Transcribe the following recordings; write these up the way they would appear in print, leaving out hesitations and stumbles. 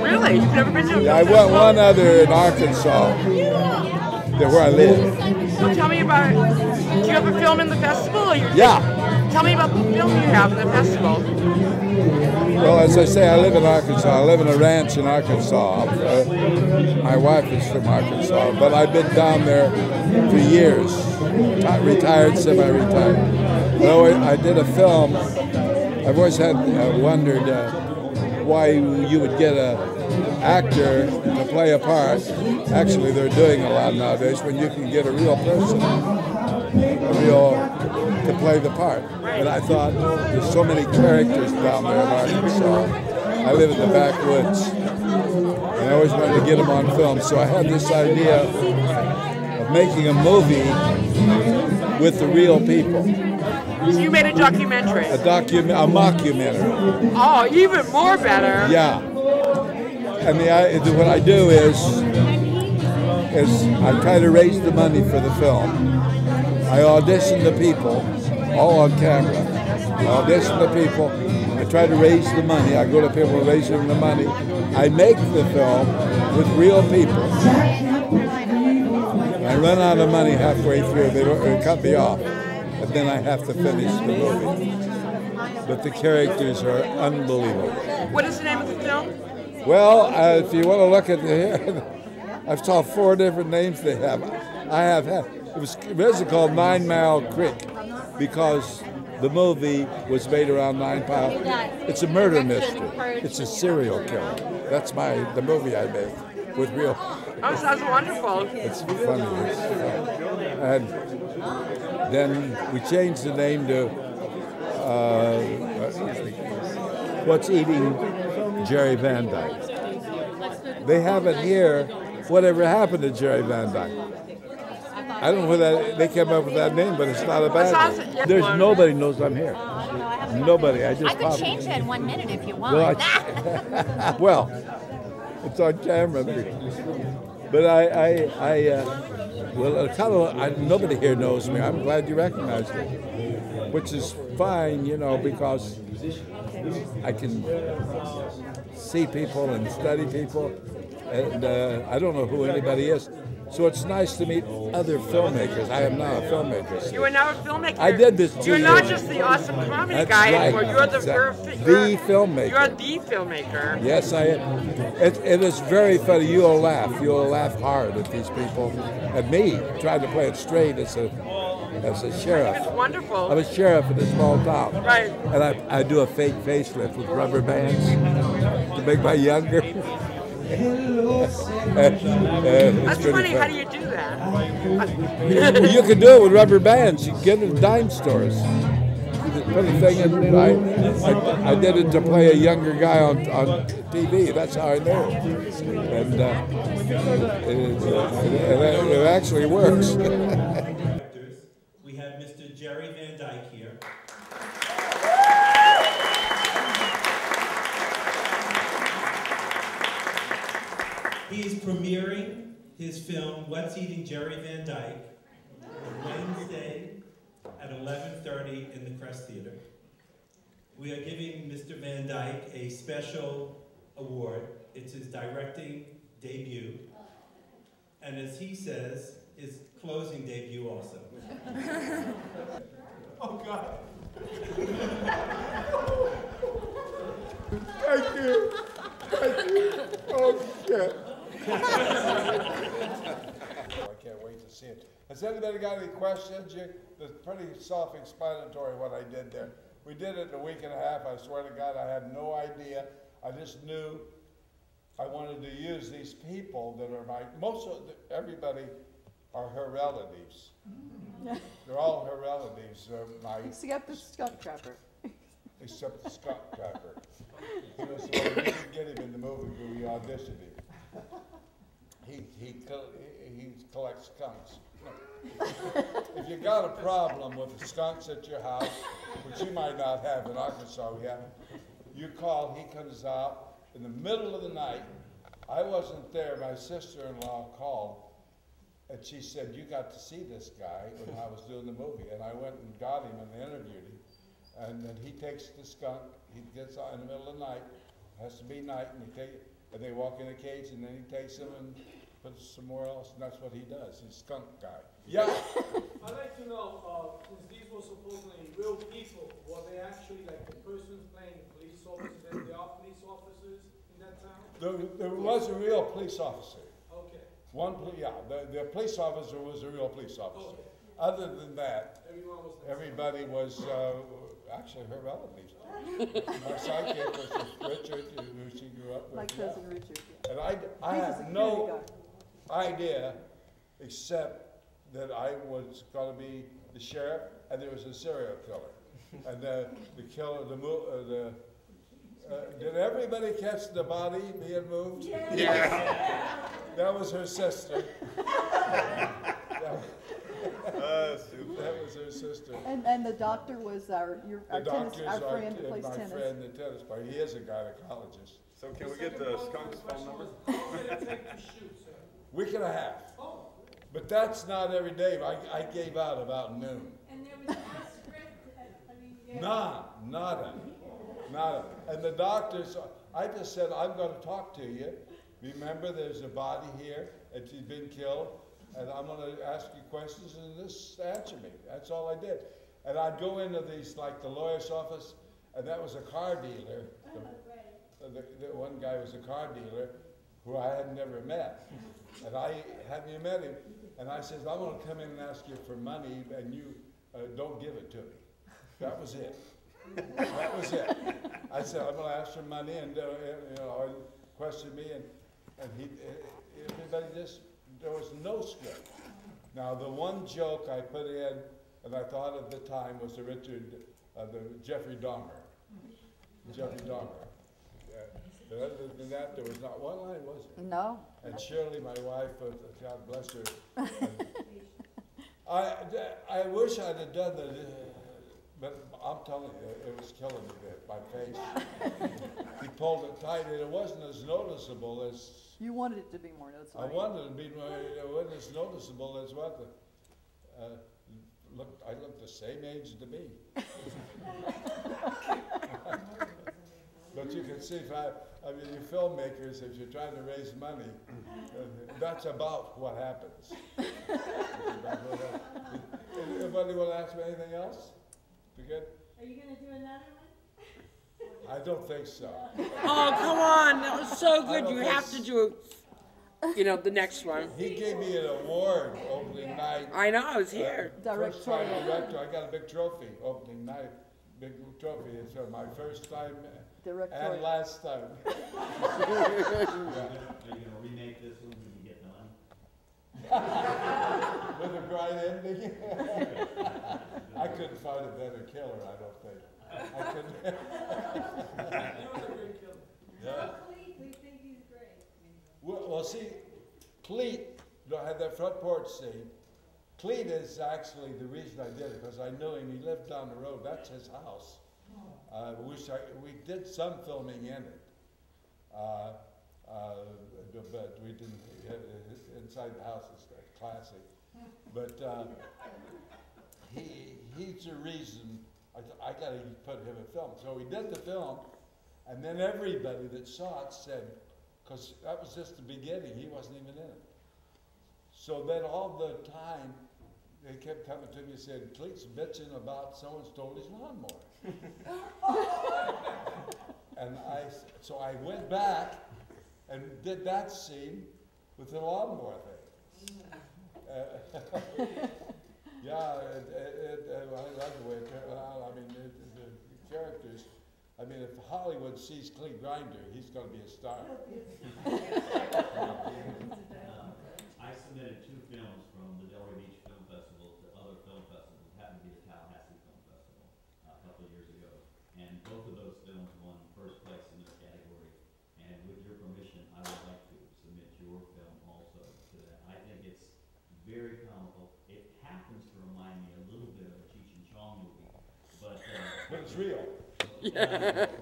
Really? You've never been to a film Yeah, I went one other in Arkansas, where I live. So tell me about, do you have a film in the festival? Or Yeah. Tell me about the film you have in the festival. Well, as I say, I live in Arkansas. I live in a ranch in Arkansas. My wife is from Arkansas, but I've been down there for years, retired, semi-retired. I did a film. I've always had wondered why you would get an actor to play a part. Actually, they're doing a lot nowadays when you can get a real person, to play the part. But I thought there's so many characters down there in Arkansas. I live in the backwoods, and I always wanted to get them on film. So I had this idea of making a movie with the real people. So you made a documentary. A mockumentary. Oh, even more better. Yeah. And what I do is I try to raise the money for the film. I audition the people, all on camera. I audition the people. I try to raise the money. I go to people, raise them the money. I make the film with real people. I run out of money halfway through. They cut me off. And then I have to finish the movie. But the characters are unbelievable. What is the name of the film? Well, if you want to look at I've saw 4 different names they have. I have had. It was originally called 9 Mile Creek because the movie was made around 9 Mile. It's a murder mystery. It's a serial killer. That's the movie I made with real. Oh, sounds wonderful. It's funny. And then we changed the name to What's Eating Jerry Van Dyke. They have it here. Whatever happened to Jerry Van Dyke? I don't know whether they came up with that name, but it's not a bad name. There's nobody knows I'm here. Nobody. I could change that in 1 minute if you want. Well, it's on camera. But nobody here knows me. I'm glad you recognize me, which is fine, because I can see people and study people, and I don't know who anybody is. So it's nice to meet other filmmakers. I am now a filmmaker. You are now a filmmaker. I did this 2 years. You're not just the awesome comedy guy anymore. You're the filmmaker. You're the filmmaker. Yes, I am. It is very funny. You'll laugh. You'll laugh hard at these people. At me, trying to play it straight as a sheriff. It's wonderful. I'm a sheriff in a small town. Right. And I do a fake facelift with rubber bands to make my younger. That's funny. How do you do that? You can do it with rubber bands. You can get it at dime stores. The funny thing is, I did it to play a younger guy on TV. That's how I know. And it actually works. We have Mr. Jerry Van Dyke here. He is premiering his film, What's Eating Jerry Van Dyke, Wednesday at 11:30 in the Crest Theater. We are giving Mr. Van Dyke a special award. It's his directing debut, and as he says, his closing debut also. Oh, God. Thank you. Oh, shit. I can't wait to see it. Has anybody got any questions? It's pretty self-explanatory what I did there. We did it in a week and a half. I swear to God, I had no idea. I just knew I wanted to use these people that are everybody are her relatives. They're all her relatives. Except the skunk trapper. Except the skunk trapper. We didn't get him in the movie, but we auditioned him. He collects skunks. If you got a problem with the skunks at your house, which you might not have in Arkansas yet, you call, he comes out in the middle of the night. I wasn't there, my sister-in-law called, and she said, you got to see this guy when I was doing the movie. And I went and got him and interviewed him. And then he takes the skunk, he gets out in the middle of the night, Has to be night, and they walk in a cage, and then he takes them and puts them somewhere else, and that's what he does. He's a skunk guy. Yeah. I'd like to know, since these were supposedly real people, were they actually like the persons playing police officers, and they are police officers in that town? There was a real police officer. Okay. The police officer was a real police officer. Okay. Other than that, Everyone was the everybody was actually her relatives. My sidekick was Richard, who she grew up with. My cousin Richard. Yeah. And I He's a had security no guy. idea, except that I was going to be the sheriff, and there was a serial killer. And the killer, did everybody catch the body being moved? Yeah. That was her sister. That was her sister. And the doctor was our friend who plays my tennis. friend, the tennis player. He is a gynecologist. So can we get the skunk's phone number? How long did it take to shoot, sir? Week and a half. Oh. But that's not every day. I gave out about noon. And there was no script, I mean, yeah. Nada. And the doctors, I just said, I'm going to talk to you. Remember, there's a body here, and she's been killed, and I'm going to ask you questions, and just answer me. That's all I did. And I'd go into these, like the lawyer's office, and that was a car dealer. The one guy was a car dealer who I had never met. And I hadn't met him. And I said, I'm going to come in and ask you for money, and you don't give it to me. That was it. That was it. I said, I'm going to ask for money, and question me, and everybody just, there was no script. Now, the one joke I put in, and I thought at the time, was the Jeffrey Dahmer. Jeffrey Dahmer. But other than that, there was not one line, was there? No. And Shirley, my wife, God bless her. I wish I'd have done that, but I'm telling you, it was killing me, my face. He pulled it tight, and it wasn't as noticeable as... You wanted it to be more noticeable. I wanted it to be, it wasn't as noticeable as what I looked the same age to me. But you can see, you filmmakers, if you're trying to raise money, that's about what happens. Anybody want to ask me anything else? We good? Are you going to do another one? I don't think so. Oh, come on. That was so good. You have to do, the next one. He gave me an award opening night. I know, I was here. First time director, I got a big trophy opening night. Big trophy. It's my first time and last time. Are you going to remake this one when you get done? With a bright ending? I couldn't find a better killer, I don't think. I couldn't. He was a great killer. Yeah. Clete, we think he's great. Well, see, Clete, had that front porch scene. Clete is actually the reason I did it, because I knew him. He lived down the road. That's his house. We did some filming in it, but we didn't. Inside the house is classic. But he's the reason I got to put him in film. So we did the film, and then everybody that saw it said, because that was just the beginning. He wasn't even in it. So then all the time, they kept coming to me and said, Clete's bitching about someone stole his lawnmower. And so I went back and did that scene with the lawnmower thing. Yeah, I like the way it turned out. I mean, the characters, if Hollywood sees Clete Grinder, he's going to be a star. I submitted 2 films from the Delray Beach Film Festival to other film festivals. It happened to be the Tallahassee Film Festival a couple of years ago. And both of those films won first place in their category. And with your permission, I would like to submit your film also to that. I think it's very comical. It happens to remind me a little bit of a Cheech and Chong movie. But it's real. Yeah,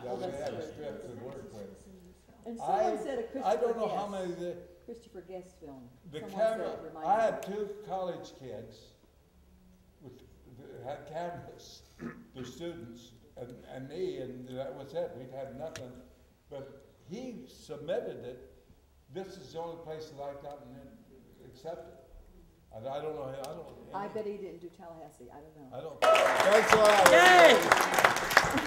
we had a script to work with. And someone said a Christopher I don't know Guest. how many. Christopher Guest film. The Someone camera. said it reminded I me. had 2 college kids that had cameras. They're students, and me, and that was it. We've had nothing. But he submitted it. This is the only place that I've gotten it accepted. And I don't know. I bet he didn't do Tallahassee, I don't know. I don't. Thanks a lot. Yay!